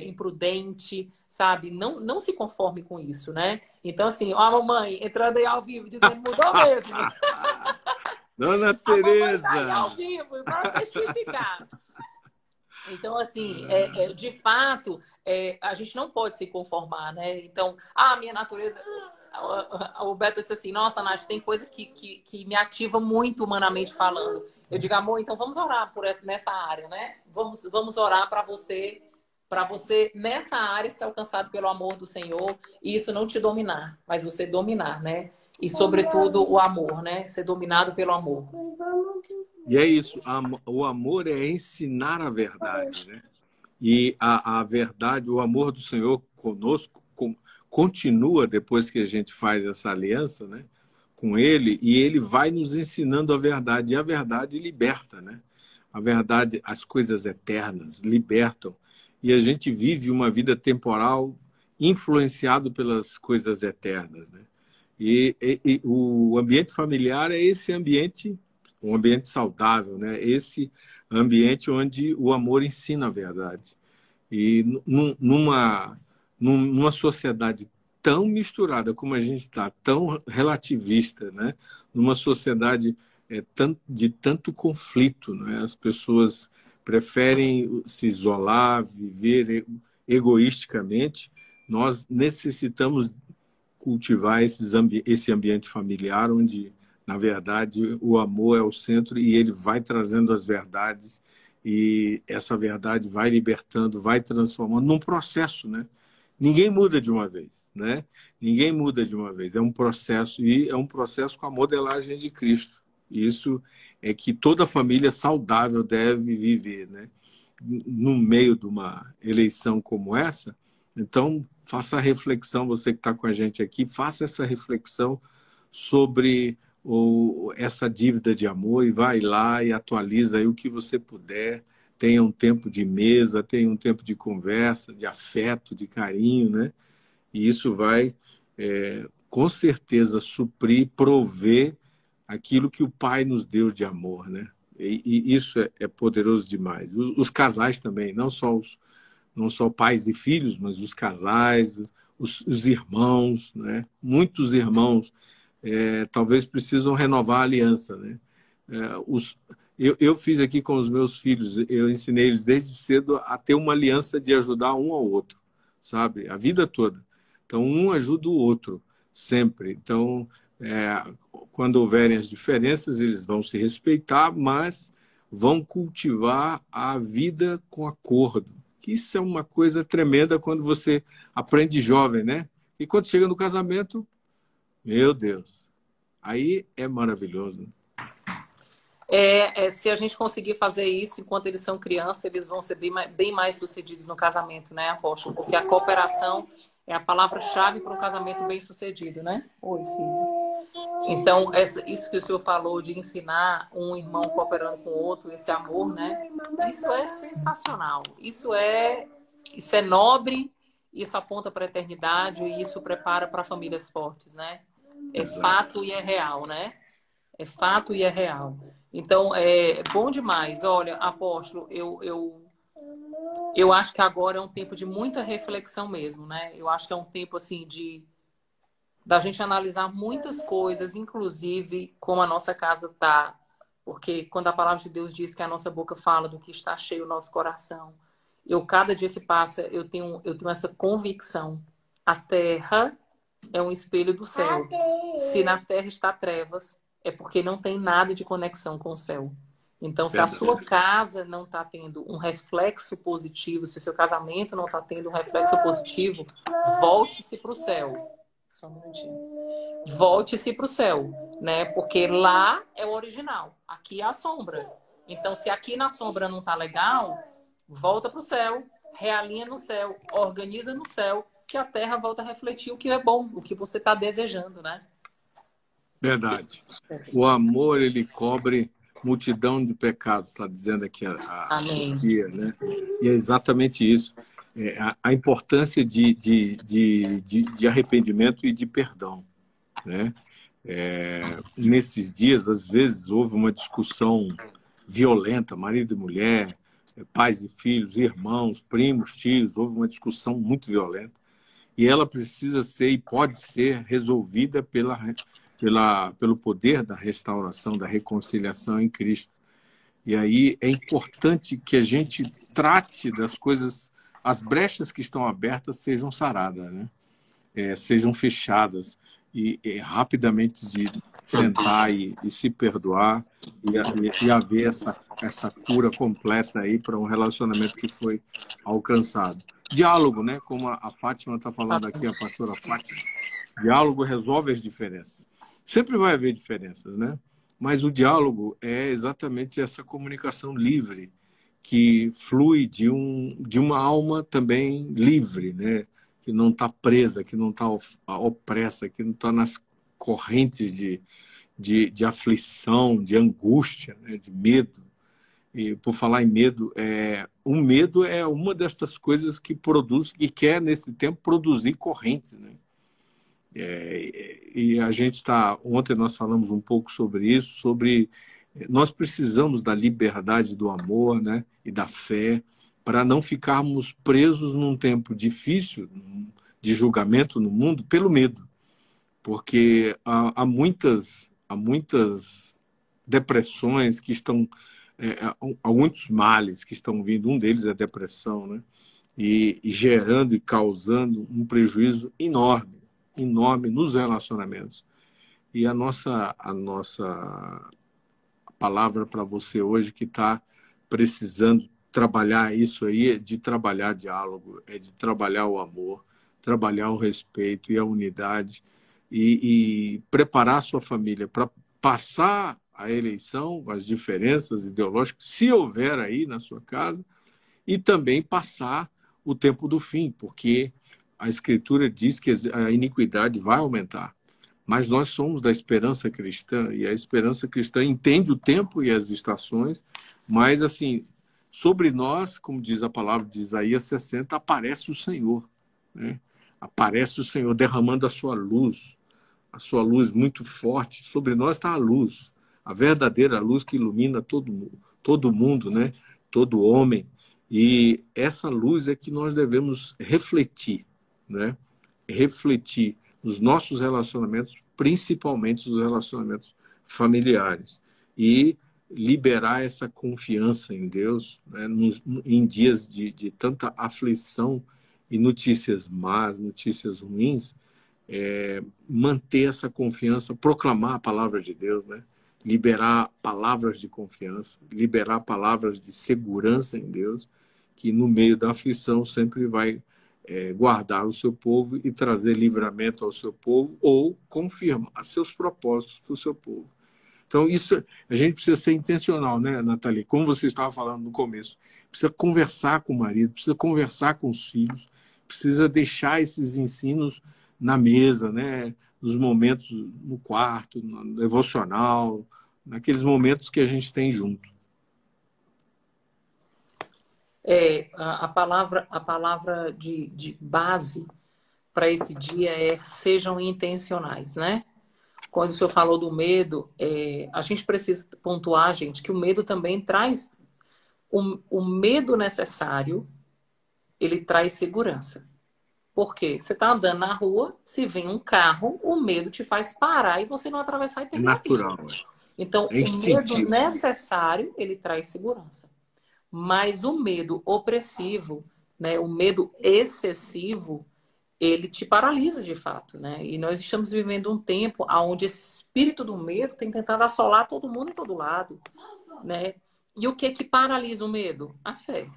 imprudente, sabe? Não se conforme com isso, né? Então, assim, ó, a mamãe entrando aí ao vivo, dizendo mudou mesmo. Dona A Tereza! mamãe tá aí ao vivo, para testificar. Então, assim, de fato, a gente não pode se conformar, né? Então, a minha natureza... O Beto disse assim, nossa, Nath, tem coisa que me ativa muito humanamente falando. Eu digo, amor, então vamos orar nessa área, né? Vamos orar para você nessa área ser alcançado pelo amor do Senhor e isso não te dominar, mas você dominar, né? E sobretudo o amor, né? Ser dominado pelo amor. E é isso, o amor é ensinar a verdade, né? E a verdade, o amor do Senhor conosco continua depois que a gente faz essa aliança, né, com Ele, e Ele vai nos ensinando a verdade, e a verdade liberta, né? A verdade, as coisas eternas libertam, e a gente vive uma vida temporal influenciado pelas coisas eternas, né? E o ambiente familiar é esse ambiente, um ambiente saudável, né? Esse ambiente onde o amor ensina a verdade. E numa sociedade tão misturada como a gente está, tão relativista, né? Numa sociedade de tanto conflito, né? As pessoas preferem se isolar, viver egoisticamente. Nós necessitamos cultivar esse ambiente familiar onde, na verdade, o amor é o centro e ele vai trazendo as verdades e essa verdade vai libertando, vai transformando num processo, né? Ninguém muda de uma vez, né? Ninguém muda de uma vez. É um processo e é um processo com a modelagem de Cristo. Isso é que toda família saudável deve viver, né? No meio de uma eleição como essa, então faça a reflexão, você que está com a gente aqui, faça essa reflexão sobre essa dívida de amor e vai lá e atualiza aí o que você puder. Tenha um tempo de mesa, tenha um tempo de conversa, de afeto, de carinho, né? E isso vai, com certeza, suprir, prover aquilo que o Pai nos deu de amor, né? E isso é poderoso demais. Os casais também, não só pais e filhos, mas os casais, os irmãos, né? Muitos irmãos talvez precisam renovar a aliança, né? Eu fiz aqui com os meus filhos, eu ensinei eles desde cedo a ter uma aliança de ajudar um ao outro, sabe? A vida toda. Então, um ajuda o outro, sempre. Então, quando houverem as diferenças, eles vão se respeitar, mas vão cultivar a vida com acordo. Isso é uma coisa tremenda quando você aprende jovem, né? E quando chega no casamento, meu Deus, aí é maravilhoso. Se a gente conseguir fazer isso enquanto eles são crianças, eles vão ser bem mais sucedidos no casamento, né, apóstolo? Porque a cooperação é a palavra-chave para um casamento bem sucedido, né? Oi, filho. Então, isso que o senhor falou de ensinar um irmão cooperando com o outro, esse amor, né? Isso é sensacional. Isso é nobre, isso aponta para a eternidade e isso prepara para famílias fortes, né? É fato e é real, né? É fato e é real. Então, é bom demais. Olha, apóstolo, eu acho que agora é um tempo de muita reflexão mesmo, né? Eu acho que é um tempo, assim, da gente analisar muitas coisas, inclusive como a nossa casa está. Porque quando a palavra de Deus diz que a nossa boca fala do que está cheio o nosso coração, cada dia que passa, eu tenho essa convicção. A terra é um espelho do céu. Se na terra está trevas, é porque não tem nada de conexão com o céu. Então, se a Verdade. sua casa não está tendo um reflexo positivo, se o seu casamento não está tendo um reflexo positivo, volte-se para o céu. Só um minutinho. Volte-se para o céu, né? Porque lá é o original, aqui é a sombra. Então, se aqui na sombra não está legal, volta para o céu, realinha no céu, organiza no céu, que a terra volta a refletir o que é bom, o que você está desejando, né? Verdade. O amor, ele cobre multidão de pecados, está dizendo aqui a Amém. Sofia, né? E é exatamente isso. A importância de arrependimento e de perdão, né? Nesses dias, às vezes, houve uma discussão violenta, marido e mulher, pais e filhos, irmãos, primos, tios, houve uma discussão muito violenta. E ela precisa ser e pode ser resolvida pelo poder da restauração, da reconciliação em Cristo. E aí é importante que a gente trate das coisas, as brechas que estão abertas sejam saradas, né? Sejam fechadas e rapidamente de sentar e se perdoar e haver essa cura completa aí para um relacionamento que foi alcançado. Diálogo, né? Como a Fátima está falando aqui, a pastora Fátima. Diálogo resolve as diferenças. Sempre vai haver diferenças, né? Mas o diálogo é exatamente essa comunicação livre que flui de uma alma também livre, né? Que não está presa, que não está opressa, que não está nas correntes de aflição, de angústia, né? De medo. E por falar em medo, o medo é uma destas coisas que produz, que quer nesse tempo produzir correntes, né? E a gente ontem nós falamos um pouco sobre isso, nós precisamos da liberdade do amor, né? E da fé, para não ficarmos presos num tempo difícil de julgamento no mundo pelo medo, porque há muitas depressões que estão, há muitos males que estão vindo, um deles é a depressão, né? E gerando e causando um prejuízo enorme nos relacionamentos. E a nossa palavra para você hoje que está precisando trabalhar isso aí é de trabalhar diálogo, é de trabalhar o amor, trabalhar o respeito e a unidade e preparar a sua família para passar a eleição, as diferenças ideológicas, se houver aí na sua casa, e também passar o tempo do fim, porque a Escritura diz que a iniquidade vai aumentar. Mas nós somos da esperança cristã, e a esperança cristã entende o tempo e as estações, mas, assim, sobre nós, como diz a palavra de Isaías 60, aparece o Senhor, né? Aparece o Senhor derramando a sua luz muito forte. Sobre nós está a luz, a verdadeira luz que ilumina todo mundo, né? Todo homem. E essa luz é que nós devemos refletir, né? Refletir nos nossos relacionamentos, principalmente os relacionamentos familiares, e liberar essa confiança em Deus, né? Em dias de tanta aflição e notícias más, notícias ruins, manter essa confiança, proclamar a palavra de Deus, né? Liberar palavras de confiança, liberar palavras de segurança em Deus, que no meio da aflição sempre vai guardar o seu povo e trazer livramento ao seu povo ou confirmar seus propósitos para o seu povo. Então, isso a gente precisa ser intencional, né, Nathalie? Como você estava falando no começo, precisa conversar com o marido, precisa conversar com os filhos, precisa deixar esses ensinos na mesa, né, nos momentos no quarto, no devocional, naqueles momentos que a gente tem junto. A palavra de base para esse dia é sejam intencionais, né? Quando o senhor falou do medo, a gente precisa pontuar, gente, que o medo também traz o medo necessário, ele traz segurança. Por quê? Você está andando na rua, se vem um carro, o medo te faz parar e você não atravessar e É perder a natural. pista. Então, É o medo instintivo. necessário, ele traz segurança. Mas o medo opressivo, né, o medo excessivo, ele te paralisa de fato, né? E nós estamos vivendo um tempo onde esse espírito do medo tem tentado assolar todo mundo em todo lado, né? E o que que paralisa o medo? A fé.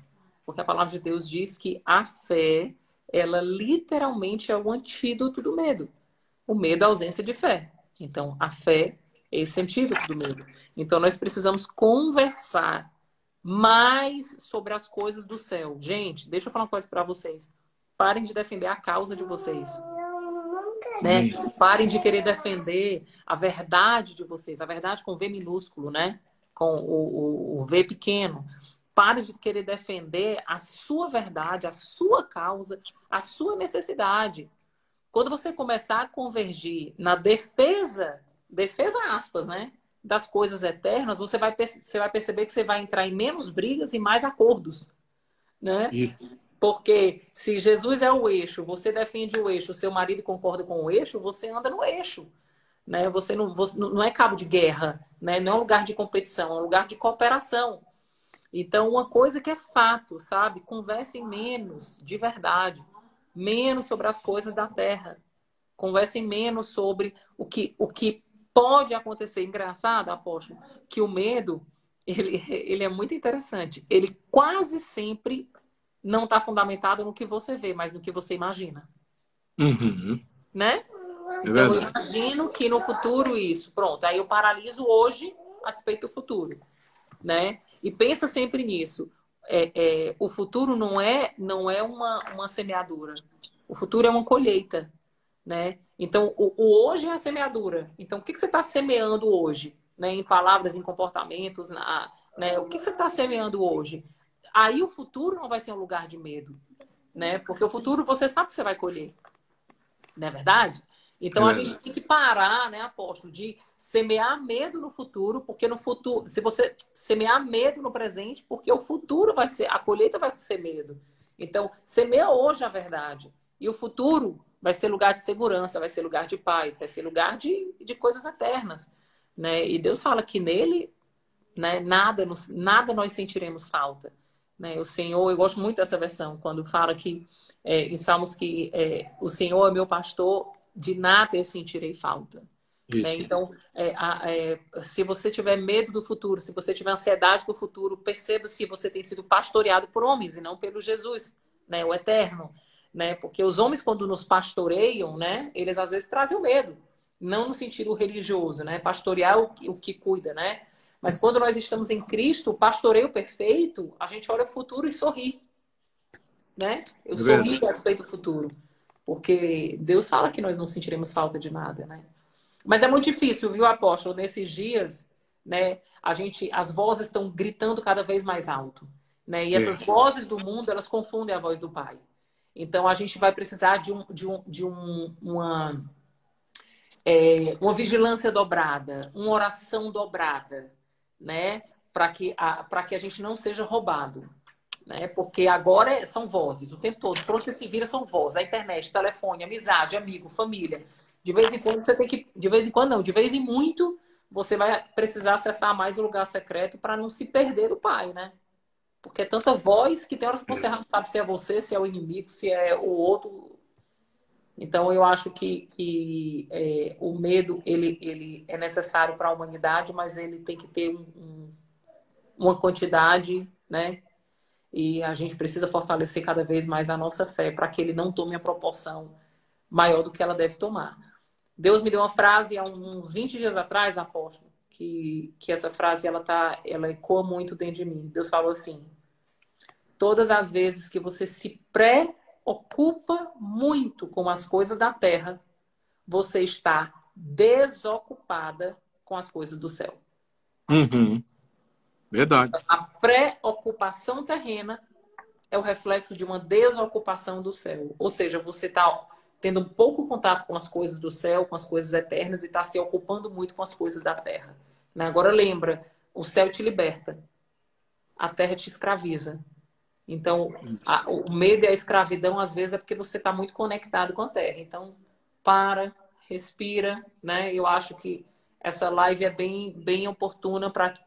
Porque a palavra de Deus diz que a fé, ela literalmente é o antídoto do medo. O medo é a ausência de fé. Então, a fé é esse antídoto do medo. Então, nós precisamos conversar mais sobre as coisas do céu. Gente, deixa eu falar uma coisa para vocês. Parem de defender a causa de vocês, né? Parem de querer defender a verdade de vocês, a verdade com V minúsculo, né? Com o V pequeno. Pare de querer defender a sua verdade, a sua causa, a sua necessidade. Quando você começar a convergir na defesa aspas, né? Das coisas eternas, você vai perceber que você vai entrar em menos brigas e mais acordos, né? Isso. Porque se Jesus é o eixo, você defende o eixo, seu marido concorda com o eixo, você anda no eixo, né? Você não é cabo de guerra, né? Não é um lugar de competição, é um lugar de cooperação. Então, uma coisa que é fato, sabe? Conversem menos de verdade, menos sobre as coisas da terra. Conversem menos sobre o que pode acontecer. Engraçado, apóstolo, que o medo, ele é muito interessante. Ele quase sempre não está fundamentado no que você vê, mas no que você imagina. Uhum. Né? É Então, eu verdade. imagino que no futuro isso. Pronto, aí eu paraliso hoje a despeito do futuro. Né? E pensa sempre nisso. O futuro não é uma semeadura. O futuro é uma colheita. Né? Então, o hoje é a semeadura. Então, o que você está semeando hoje? Né? Em palavras, em comportamentos, né? O que você está semeando hoje? Aí o futuro não vai ser um lugar de medo, né? Porque o futuro você sabe que você vai colher, não é verdade? Então a gente tem que parar, né, apóstolo, de semear medo no futuro, porque no futuro, se você semear medo no presente, porque o futuro vai ser, a colheita vai ser medo. Então, semeia hoje a verdade. E o futuro vai ser lugar de segurança, vai ser lugar de paz, vai ser lugar de coisas eternas, né? E Deus fala que nele, né, nada nós sentiremos falta. Né? O Senhor, eu gosto muito dessa versão, quando fala que em Salmos que o Senhor é meu pastor, de nada eu sentirei falta. Né? Então, se você tiver medo do futuro, se você tiver ansiedade do futuro, perceba se você tem sido pastoreado por homens e não pelo Jesus, né? O eterno. Né? Porque os homens, quando nos pastoreiam, né? Eles às vezes trazem o medo, não no sentido religioso, né? Pastorear o que cuida, né? Mas quando nós estamos em Cristo, o pastoreio perfeito, a gente olha para o futuro e sorri. Né? Eu sorri a respeito do futuro. Porque Deus fala que nós não sentiremos falta de nada. Né? Mas é muito difícil, viu, apóstolo? Nesses dias, né, as vozes estão gritando cada vez mais alto. Né? E essas vozes do mundo, elas confundem a voz do Pai. Então, a gente vai precisar de uma vigilância dobrada, uma oração dobrada, né? Para que a gente não seja roubado. Né? Porque agora são vozes, o tempo todo. Pronto, você se vira, são vozes. A internet, telefone, amizade, amigo, família. De vez em quando você tem que... De vez em quando não, de vez em muito você vai precisar acessar mais o lugar secreto para não se perder do Pai, né? Porque é tanta voz que tem horas que você não sabe se é você, se é o inimigo, se é o outro. Então, eu acho que o medo ele é necessário para a humanidade, mas ele tem que ter uma quantidade, né? E a gente precisa fortalecer cada vez mais a nossa fé para que ele não tome a proporção maior do que ela deve tomar. Deus me deu uma frase há uns 20 dias atrás, apóstolo, que essa frase ela ecoa muito dentro de mim. Deus falou assim: todas as vezes que você se preocupa muito com as coisas da terra, você está desocupada com as coisas do céu. Uhum. Verdade. A preocupação terrena é o reflexo de uma desocupação do céu. Ou seja, você está tendo um pouco contato com as coisas do céu, com as coisas eternas, e está se ocupando muito com as coisas da terra. Né? Agora lembra, o céu te liberta, a terra te escraviza. Então, o medo e a escravidão, às vezes, é porque você está muito conectado com a terra. Então, respira, né? Eu acho que essa live é bem oportuna para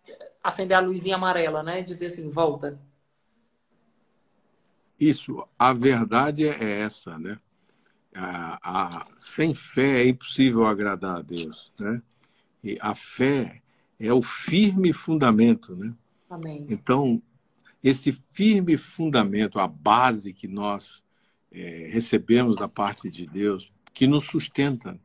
acender a luzinha amarela, né? Dizer assim, volta. Isso, a verdade é essa, né? Sem fé é impossível agradar a Deus, né? E a fé é o firme fundamento, né? Amém. Então, esse firme fundamento, a base que nós recebemos da parte de Deus, que nos sustenta,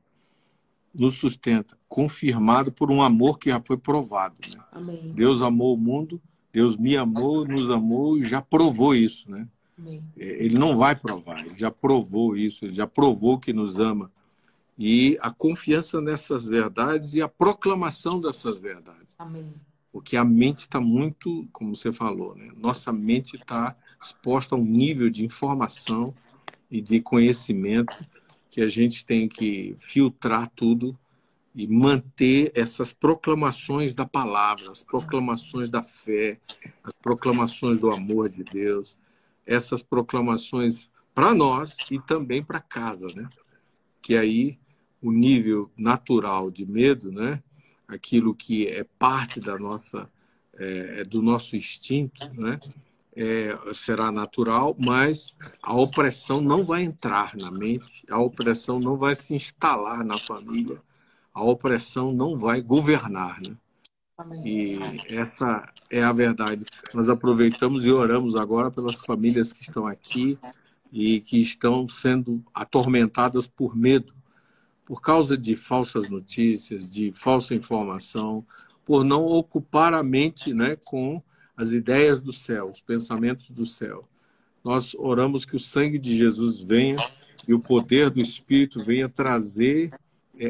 confirmado por um amor que já foi provado, né? Amém. Deus amou o mundo, Deus me amou, nos amou e já provou isso, né? Amém. Ele não vai provar, ele já provou isso, ele já provou que nos ama. E a confiança nessas verdades e a proclamação dessas verdades. Amém. Porque a mente está muito, como você falou, né? Nossa mente está exposta a um nível de informação e de conhecimento que a gente tem que filtrar tudo e manter essas proclamações da palavra, as proclamações da fé, as proclamações do amor de Deus, essas proclamações para nós e também para casa, né? Que aí o nível natural de medo, né? Aquilo que é parte da nossa, do nosso instinto, né? Será natural, mas a opressão não vai entrar na mente, a opressão não vai se instalar na família, a opressão não vai governar, né? Amém. E essa é a verdade. Nós aproveitamos e oramos agora pelas famílias que estão aqui e que estão sendo atormentadas por medo, por causa de falsas notícias, de falsa informação, por não ocupar a mente, né, com as ideias do céu, os pensamentos do céu. Nós oramos que o sangue de Jesus venha e o poder do Espírito venha trazer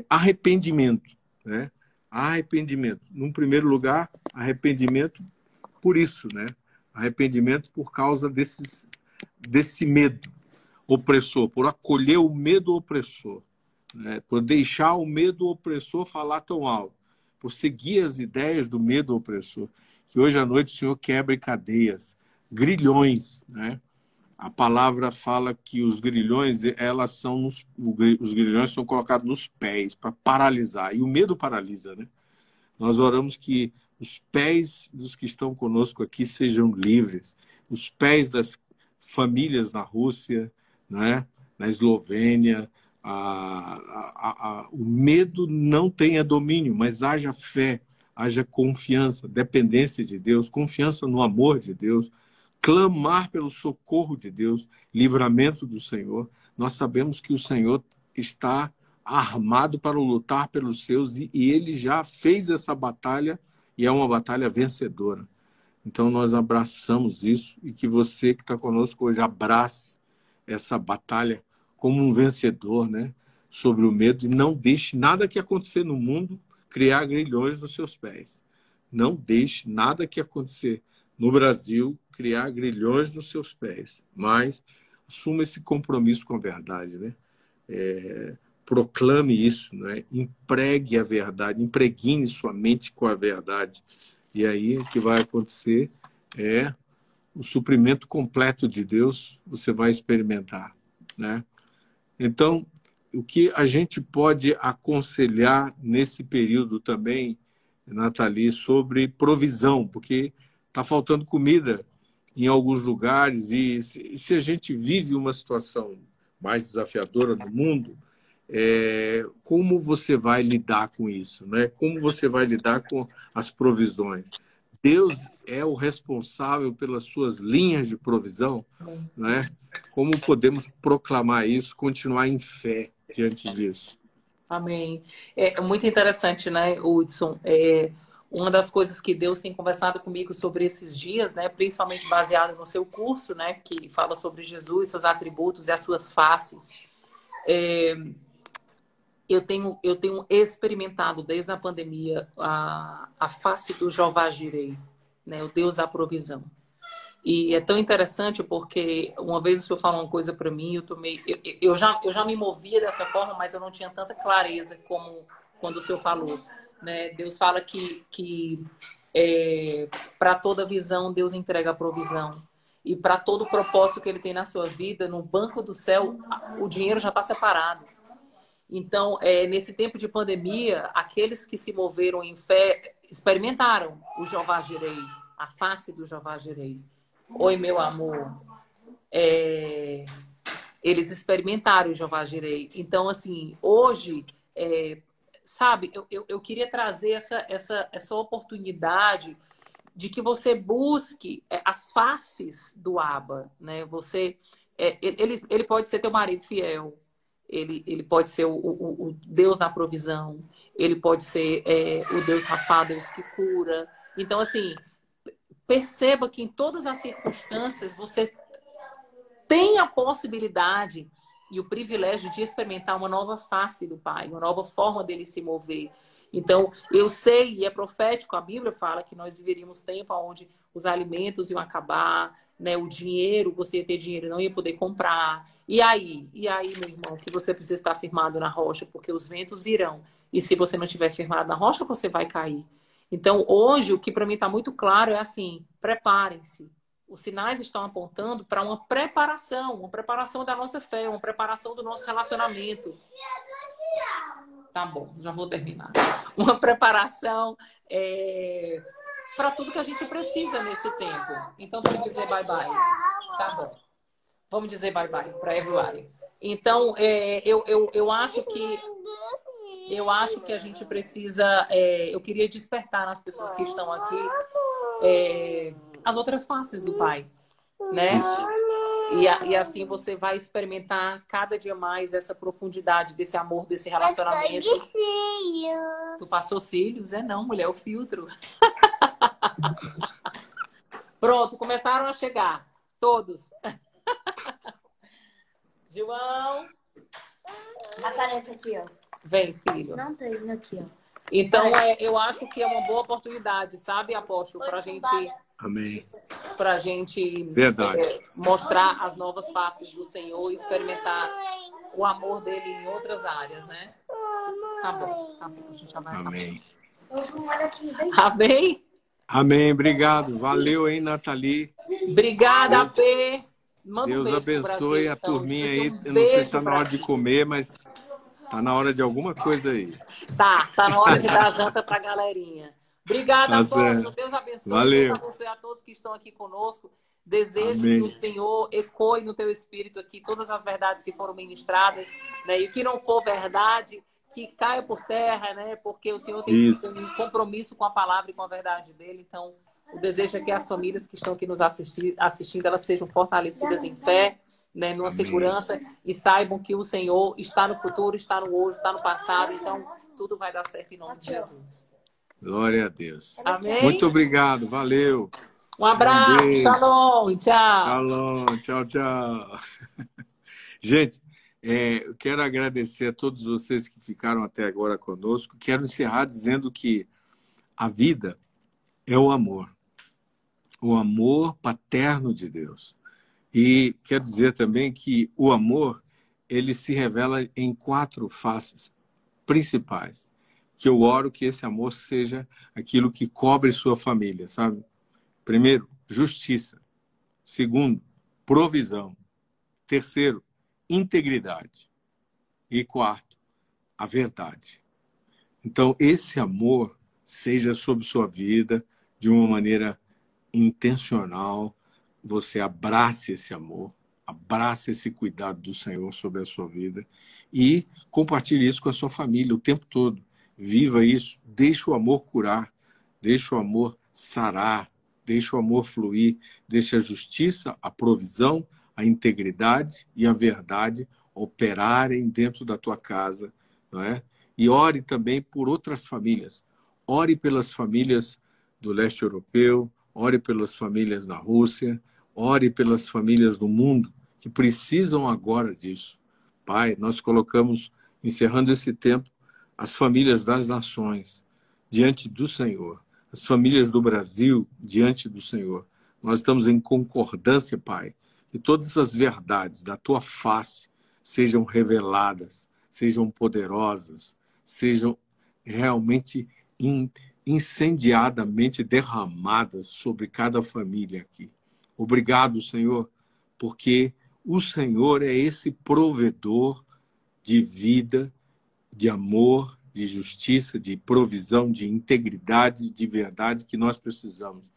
arrependimento, né? Arrependimento. Num primeiro lugar, arrependimento por isso, né? Arrependimento por causa desse medo opressor, por acolher o medo opressor, né? Por deixar o medo opressor falar tão alto, por seguir as ideias do medo opressor. Que hoje à noite o Senhor quebre cadeias, grilhões, né? A palavra fala que os grilhões, os grilhões são colocados nos pés para paralisar, e o medo paralisa, né? Nós oramos que os pés dos que estão conosco aqui sejam livres, os pés das famílias na Rússia, né? Na Eslovênia, o medo não tenha domínio, mas haja fé, haja confiança, dependência de Deus, confiança no amor de Deus, clamar pelo socorro de Deus, livramento do Senhor. Nós sabemos que o Senhor está armado para lutar pelos seus e ele já fez essa batalha e é uma batalha vencedora. Então nós abraçamos isso e que você que está conosco hoje abrace essa batalha como um vencedor, né? Sobre o medo e não deixe nada que acontecer no mundo criar grilhões nos seus pés. Não deixe nada que acontecer no Brasil criar grilhões nos seus pés, mas assuma esse compromisso com a verdade, né? Proclame isso, né? Empregue a verdade, impregne sua mente com a verdade. E aí o que vai acontecer é o suprimento completo de Deus, você vai experimentar, né? Então, o que a gente pode aconselhar nesse período também, Nathalie, sobre provisão, porque está faltando comida em alguns lugares e se a gente vive uma situação mais desafiadora no mundo, como você vai lidar com isso, né? Como você vai lidar com as provisões? Deus é o responsável pelas suas linhas de provisão, né? Como podemos proclamar isso, continuar em fé diante disso? Amém. É muito interessante, né, Hudson? Uma das coisas que Deus tem conversado comigo sobre esses dias, né, principalmente baseado no seu curso, né, que fala sobre Jesus, seus atributos e as suas faces. Eu tenho experimentado desde a pandemia a face do Jeová Jireh, né, o Deus da provisão. E é tão interessante porque uma vez o senhor falou uma coisa para mim, eu já me movia dessa forma, mas eu não tinha tanta clareza como quando o senhor falou, né? Deus fala que para toda visão Deus entrega a provisão. E para todo propósito que ele tem na sua vida, no banco do céu, o dinheiro já está separado. Então, nesse tempo de pandemia, aqueles que se moveram em fé experimentaram o Jeová Jireh, a face do Jeová Jireh. Oi, meu amor. Eles experimentaram o Jeová Jireh. Então, assim, hoje, sabe, eu queria trazer essa oportunidade de que você busque as faces do Abba, né? Ele pode ser teu marido fiel, ele pode ser o Deus na provisão, ele pode ser o Deus Rafá, Deus que cura. Então, assim, perceba que em todas as circunstâncias você tem a possibilidade e o privilégio de experimentar uma nova face do Pai, uma nova forma dele se mover. Então, eu sei, e é profético, a Bíblia fala que nós viveríamos tempo onde os alimentos iam acabar, né? O dinheiro, você ia ter dinheiro e não ia poder comprar. E aí, meu irmão, que você precisa estar firmado na rocha, porque os ventos virão. E se você não estiver firmado na rocha, você vai cair. Então, hoje, o que para mim está muito claro é assim, preparem-se. Os sinais estão apontando para uma preparação da nossa fé, uma preparação do nosso relacionamento. Tá bom, já vou terminar. Uma preparação para tudo que a gente precisa nesse tempo. Então, vamos dizer bye-bye. Tá bom. Vamos dizer bye-bye para everybody. Então, eu acho que a gente precisa... eu queria despertar nas pessoas que estão aqui as outras faces do Pai, né? E assim você vai experimentar cada dia mais essa profundidade desse amor, desse relacionamento. Tu passou cílios? Não, mulher, é o filtro. Pronto, começaram a chegar. Todos. João. Aparece aqui, ó. Vem, filho. Não tem aqui, ó. Então, eu acho que é uma boa oportunidade, sabe, apóstolo, para a gente... Amém. Para a gente mostrar as novas faces do Senhor e experimentar o amor dele em outras áreas, né? Tá bom, a gente já vai. Amém. Amém? Amém, obrigado. Valeu aí, Nathalie. Obrigada, AP. Manda Deus beijo abençoe Brasil, a turminha aí. Um Eu não sei se está beijo, na hora de Brasil. comer, mas tá na hora de alguma coisa aí. Tá na hora de dar janta pra galerinha. Obrigada, apóstolo. Deus abençoe. Valeu. Deus abençoe a todos que estão aqui conosco. Desejo Amém. que o Senhor ecoe no teu espírito aqui todas as verdades que foram ministradas, né? E o que não for verdade, que caia por terra, né? Porque o Senhor tem um compromisso com a palavra e com a verdade dele. Então, o desejo é que as famílias que estão aqui nos assistindo, elas sejam fortalecidas em fé, né? Numa segurança, e saibam que o Senhor está no futuro, está no hoje, está no passado. Então, tudo vai dar certo em nome de Jesus. Glória a Deus. Amém? Muito obrigado, valeu. Um abraço, shalom, tchau. Shalom, tchau, tchau. Gente, eu quero agradecer a todos vocês que ficaram até agora conosco. Quero encerrar dizendo que a vida é o amor paterno de Deus. E quero dizer também que o amor, ele se revela em 4 faces principais. Que eu oro que esse amor seja aquilo que cobre sua família, sabe? Primeiro, justiça. Segundo, provisão. Terceiro, integridade. E quarto, a verdade. Então, esse amor seja sobre sua vida de uma maneira intencional. Você abrace esse amor, abrace esse cuidado do Senhor sobre a sua vida e compartilhe isso com a sua família o tempo todo. Viva isso, deixe o amor curar, deixe o amor sarar, deixe o amor fluir, deixe a justiça, a provisão, a integridade e a verdade operarem dentro da tua casa, não é? E ore também por outras famílias. Ore pelas famílias do leste europeu, ore pelas famílias na Rússia, ore pelas famílias do mundo que precisam agora disso. Pai, nós colocamos, encerrando esse tempo, as famílias das nações diante do Senhor, as famílias do Brasil diante do Senhor. Nós estamos em concordância, Pai, que todas as verdades da tua face sejam reveladas, sejam poderosas, sejam realmente incendiadamente derramadas sobre cada família aqui. Obrigado, Senhor, porque o Senhor é esse provedor de vida, de amor, de justiça, de provisão, de integridade, de verdade que nós precisamos.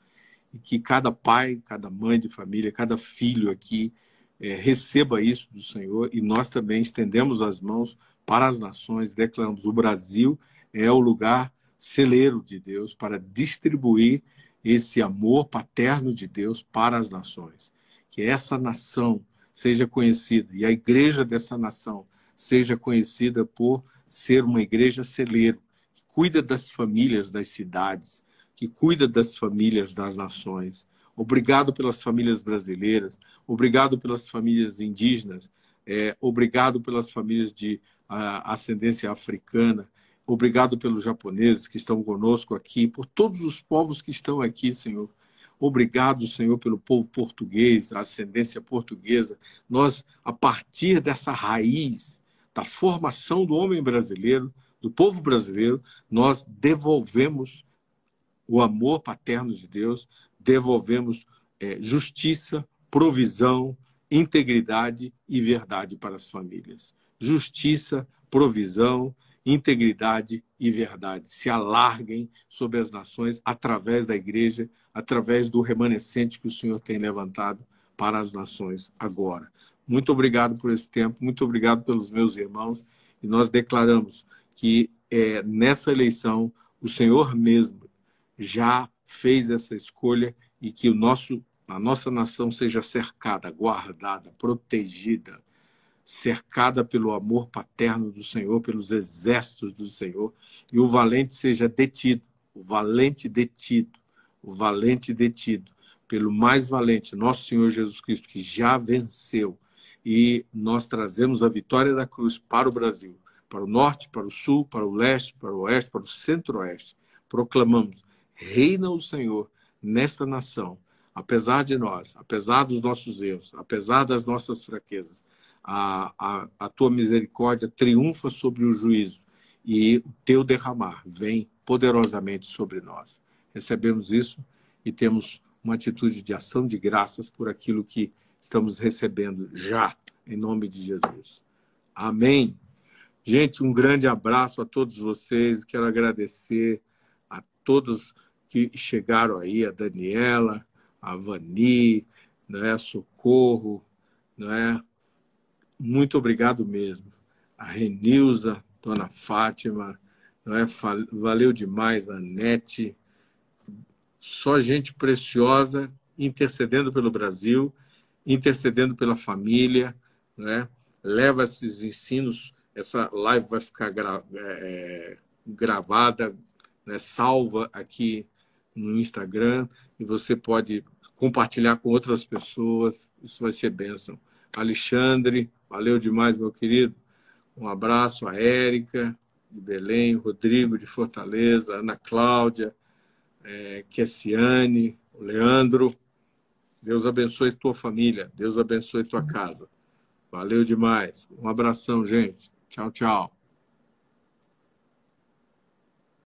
E que cada pai, cada mãe de família, cada filho aqui receba isso do Senhor, e nós também estendemos as mãos para as nações, declaramos: o Brasil é o lugar celeiro de Deus para distribuir esse amor paterno de Deus para as nações. Que essa nação seja conhecida, e a igreja dessa nação seja conhecida por ser uma igreja celeiro, que cuida das famílias das cidades, que cuida das famílias das nações. Obrigado pelas famílias brasileiras, obrigado pelas famílias indígenas, obrigado pelas famílias de ascendência africana, obrigado pelos japoneses que estão conosco aqui, por todos os povos que estão aqui, Senhor. Obrigado, Senhor, pelo povo português, a ascendência portuguesa. Nós, a partir dessa raiz da formação do homem brasileiro, do povo brasileiro, nós devolvemos o amor paterno de Deus, devolvemos justiça, provisão, integridade e verdade para as famílias. Justiça, provisão, integridade e verdade se alarguem sobre as nações através da igreja, através do remanescente que o Senhor tem levantado para as nações agora. Muito obrigado por esse tempo, muito obrigado pelos meus irmãos, e nós declaramos que nessa eleição o Senhor mesmo já fez essa escolha, e que a nossa nação seja cercada, guardada, protegida, cercada pelo amor paterno do Senhor, pelos exércitos do Senhor, e o valente seja detido, o valente detido pelo mais valente, nosso Senhor Jesus Cristo, que já venceu. E nós trazemos a vitória da cruz para o Brasil, para o norte, para o sul, para o leste, para o oeste, para o centro-oeste. Proclamamos: reina o Senhor nesta nação, apesar de nós, apesar dos nossos erros, apesar das nossas fraquezas. A tua misericórdia triunfa sobre o juízo, e o teu derramar vem poderosamente sobre nós. Recebemos isso e temos uma atitude de ação de graças por aquilo que estamos recebendo já, em nome de Jesus. Amém. Gente, um grande abraço a todos vocês. Quero agradecer a todos que chegaram aí, a Daniela, a Vani, a Socorro, muito obrigado mesmo. A Renilza, Dona Fátima, valeu demais, a Nete. Só gente preciosa intercedendo pelo Brasil, intercedendo pela família. Leva esses ensinos, essa live vai ficar gravada, salva aqui no Instagram, e você pode compartilhar com outras pessoas. Isso vai ser bênção. Alexandre, valeu demais, meu querido. Um abraço. A Érica, de Belém, Rodrigo, de Fortaleza, Ana Cláudia, Kessiane, o Leandro. Deus abençoe tua família, Deus abençoe tua casa. Valeu demais. Um abração, gente. Tchau, tchau.